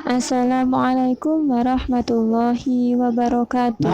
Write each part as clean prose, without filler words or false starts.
Assalamualaikum warahmatullahi wabarakatuh.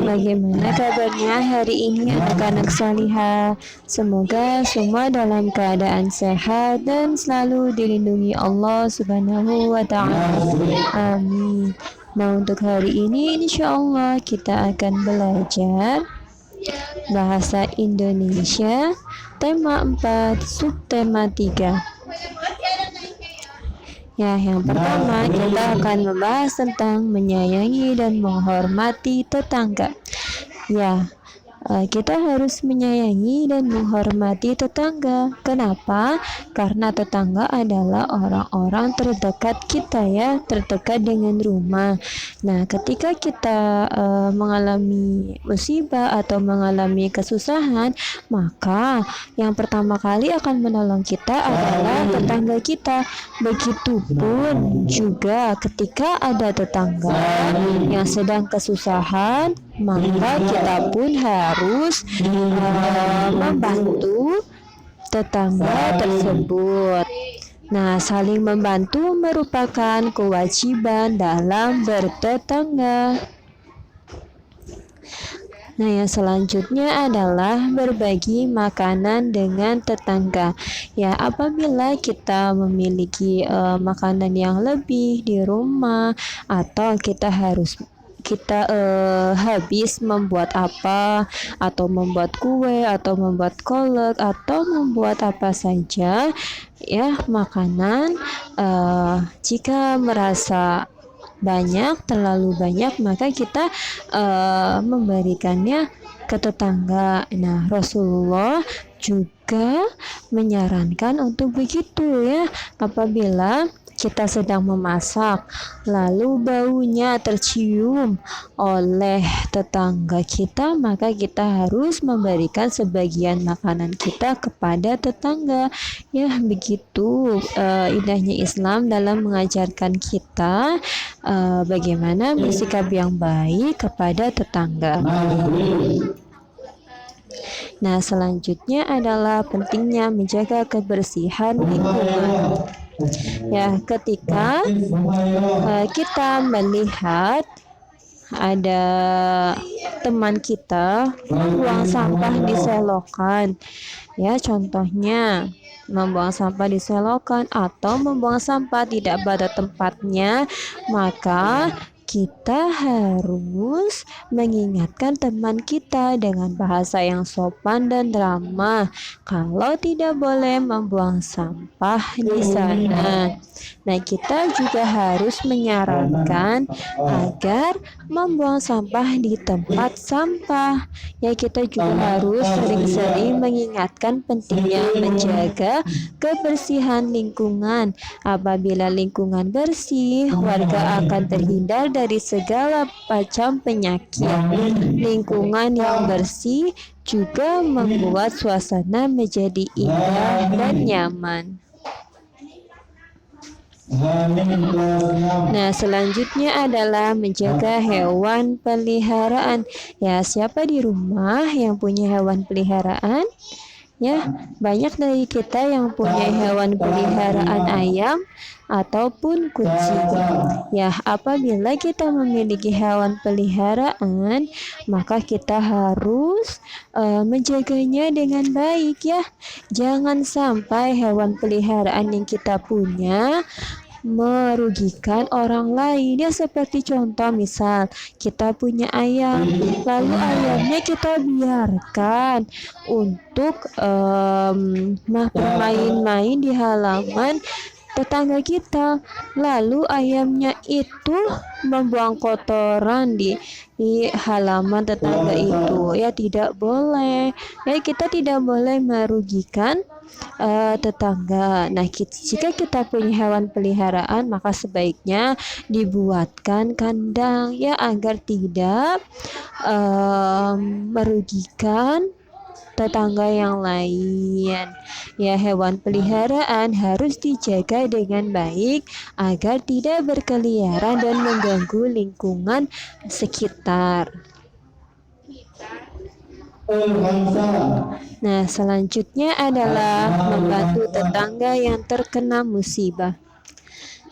Bagaimana kabarnya hari ini anak-anak salihah? Semoga semua dalam keadaan sehat dan selalu dilindungi Allah Subhanahu wa Ta'ala. Amin. Nah, untuk hari ini insya Allah kita akan belajar bahasa Indonesia tema 4 subtema 3. Ya, yang pertama kita akan membahas tentang menyayangi dan menghormati tetangga. Ya, kita harus menyayangi dan menghormati tetangga. Kenapa? Karena tetangga adalah orang-orang terdekat kita ya, terdekat dengan rumah. Nah, ketika kita mengalami musibah atau mengalami kesusahan, maka yang pertama kali akan menolong kita adalah tetangga kita. Begitupun juga ketika ada tetangga yang sedang kesusahan, maka kita pun harus membantu tetangga tersebut. Nah, saling membantu merupakan kewajiban dalam bertetangga. Nah, yang selanjutnya adalah berbagi makanan dengan tetangga. Ya, apabila kita memiliki makanan yang lebih di rumah atau kita habis membuat apa, atau membuat kue, atau membuat kolak, atau membuat apa saja ya makanan, jika merasa terlalu banyak, maka kita memberikannya ke tetangga. Nah, Rasulullah juga menyarankan untuk begitu ya. Apabila kita sedang memasak, lalu baunya tercium oleh tetangga kita, maka kita harus memberikan sebagian makanan kita kepada tetangga. Ya, begitu indahnya Islam dalam mengajarkan kita bagaimana bersikap yang baik kepada tetangga. Nah, selanjutnya adalah pentingnya menjaga kebersihan lingkungan. Ya, ketika kita melihat ada teman kita membuang sampah di selokan, ya contohnya membuang sampah di selokan atau membuang sampah tidak pada tempatnya, maka kita harus mengingatkan teman kita dengan bahasa yang sopan dan ramah kalau tidak boleh membuang sampah di sana. Nah, kita juga harus menyarankan agar membuang sampah di tempat sampah. Ya, kita juga harus sering-sering mengingatkan pentingnya menjaga kebersihan lingkungan. Apabila lingkungan bersih, warga akan terhindar dari segala macam penyakit. Lingkungan yang bersih juga membuat suasana menjadi indah dan nyaman. Nah, selanjutnya adalah menjaga hewan peliharaan. Ya, siapa di rumah yang punya hewan peliharaan? Ya, banyak dari kita yang punya hewan peliharaan ayam ataupun kucing. Ya, apabila kita memiliki hewan peliharaan, maka kita harus menjaganya dengan baik ya. Jangan sampai hewan peliharaan yang kita punya merugikan orang lain. Ya, seperti contoh misal kita punya ayam, lalu ayamnya kita biarkan untuk bermain-main di halaman tetangga kita, lalu ayamnya itu membuang kotoran di halaman tetangga itu. Ya, tidak boleh. Ya, kita tidak boleh merugikan tetangga. Nah, jika kita punya hewan peliharaan, maka sebaiknya dibuatkan kandang ya agar tidak merugikan tetangga yang lain. Ya, hewan peliharaan harus dijaga dengan baik agar tidak berkeliaran dan mengganggu lingkungan sekitar. Nah, selanjutnya adalah membantu tetangga yang terkena musibah.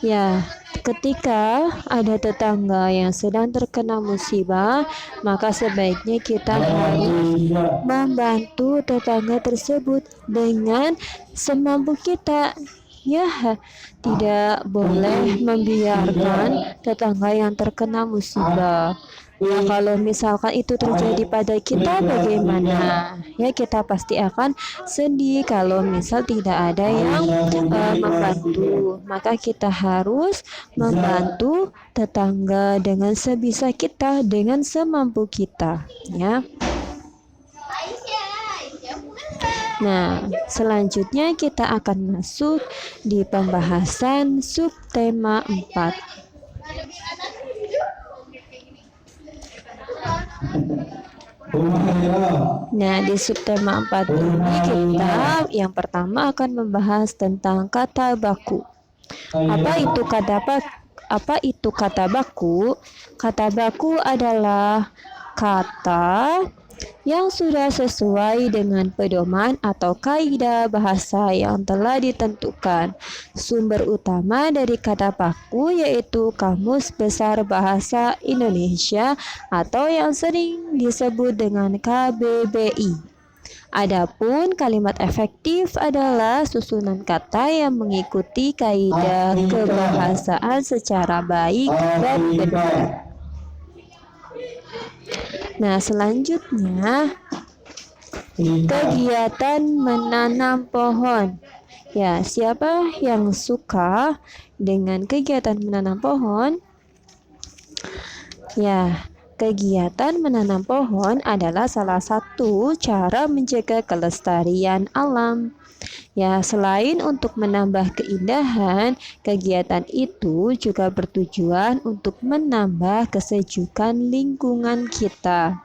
Ya, ketika ada tetangga yang sedang terkena musibah, maka sebaiknya kita harus membantu tetangga tersebut dengan semampu kita. Ya, tidak boleh membiarkan tetangga yang terkena musibah. Ya, kalau misalkan itu terjadi pada kita, bagaimana? Ya, kita pasti akan sedih kalau misal tidak ada yang membantu. Maka kita harus membantu tetangga dengan sebisa kita, dengan semampu kita. Ya. Nah, selanjutnya kita akan masuk di pembahasan subtema 4. Nah, di subtema 4 ini kita yang pertama akan membahas tentang kata baku. Apa itu kata baku? Kata baku adalah kata yang sudah sesuai dengan pedoman atau kaidah bahasa yang telah ditentukan. Sumber utama dari kata baku yaitu Kamus Besar Bahasa Indonesia atau yang sering disebut dengan KBBI. Adapun kalimat efektif adalah susunan kata yang mengikuti kaidah kebahasaan secara baik dan benar. Nah, selanjutnya kegiatan menanam pohon. Ya, siapa yang suka dengan kegiatan menanam pohon? Ya, kegiatan menanam pohon adalah salah satu cara menjaga kelestarian alam. Ya, selain untuk menambah keindahan, kegiatan itu juga bertujuan untuk menambah kesejukan lingkungan kita.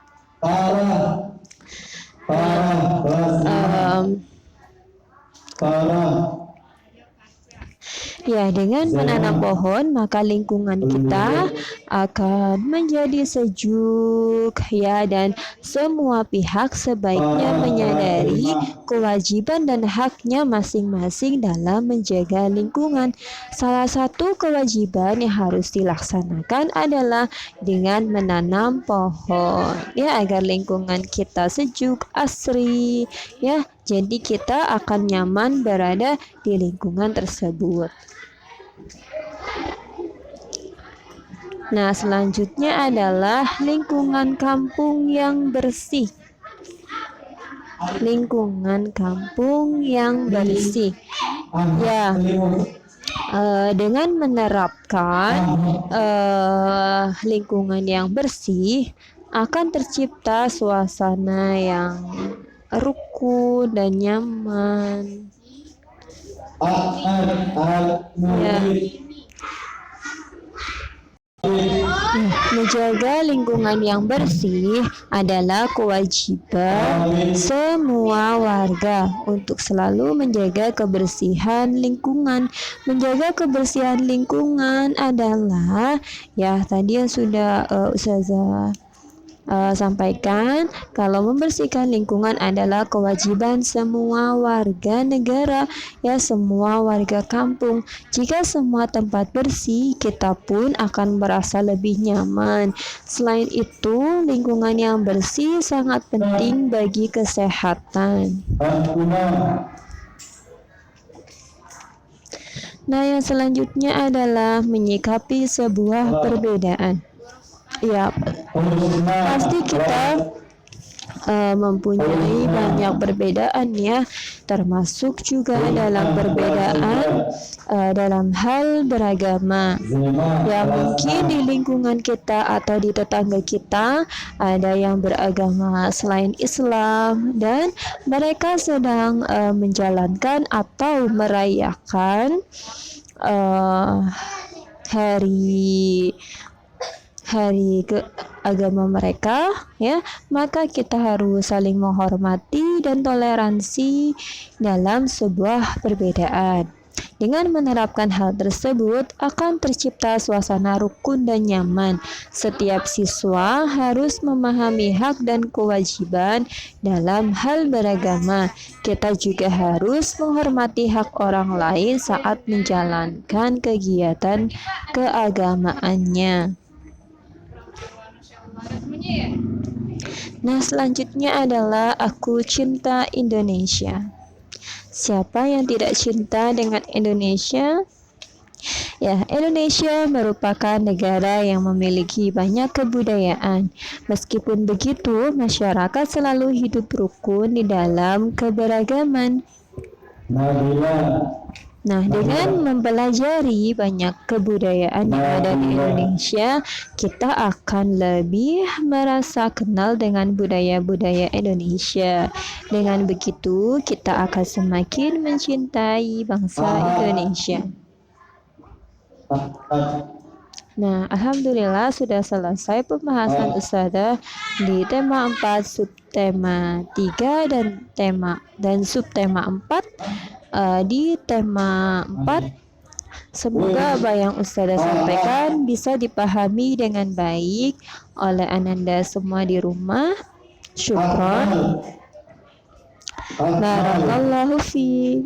Ya, dengan menanam pohon, maka lingkungan kita akan menjadi sejuk, ya, dan semua pihak sebaiknya menyadari kewajiban dan haknya masing-masing dalam menjaga lingkungan. Salah satu kewajiban yang harus dilaksanakan adalah dengan menanam pohon, ya, agar lingkungan kita sejuk, asri, ya. Jadi kita akan nyaman berada di lingkungan tersebut. Nah, selanjutnya adalah lingkungan kampung yang bersih. Lingkungan kampung yang bersih. Ya, dengan menerapkan lingkungan yang bersih, akan tercipta suasana yang rukun dan nyaman. Ya. Menjaga lingkungan yang bersih adalah kewajiban semua warga untuk selalu menjaga kebersihan lingkungan. Menjaga kebersihan lingkungan adalah, ya, tadi yang sudah Ustazah sampaikan, kalau membersihkan lingkungan adalah kewajiban semua warga negara, ya, semua warga kampung. Jika semua tempat bersih, kita pun akan merasa lebih nyaman. Selain itu, lingkungan yang bersih sangat penting bagi kesehatan. Nah, yang selanjutnya adalah menyikapi sebuah perbedaan. Ya, pasti kita mempunyai banyak perbedaan, ya, termasuk juga dalam perbedaan dalam hal beragama. Ya, mungkin di lingkungan kita atau di tetangga kita ada yang beragama selain Islam dan mereka sedang menjalankan atau merayakan hari ke agama mereka, ya, maka kita harus saling menghormati dan toleransi dalam sebuah perbedaan. Dengan menerapkan hal tersebut akan tercipta suasana rukun dan nyaman. Setiap siswa harus memahami hak dan kewajiban dalam hal beragama. Kita juga harus menghormati hak orang lain saat menjalankan kegiatan keagamaannya. Nah, selanjutnya adalah aku cinta Indonesia. Siapa yang tidak cinta dengan Indonesia? Ya, Indonesia merupakan negara yang memiliki banyak kebudayaan. Meskipun begitu, masyarakat selalu hidup rukun di dalam keberagaman. Nah, dengan mempelajari banyak kebudayaan yang ada di Indonesia, kita akan lebih merasa kenal dengan budaya-budaya Indonesia. Dengan begitu, kita akan semakin mencintai bangsa Indonesia. Nah, alhamdulillah sudah selesai pembahasan Ustazah di tema 4, subtema 3 dan subtema 4 di tema 4. Semoga apa yang Ustazah sampaikan bisa dipahami dengan baik oleh Ananda semua di rumah. Syukron. Barakallahu fi.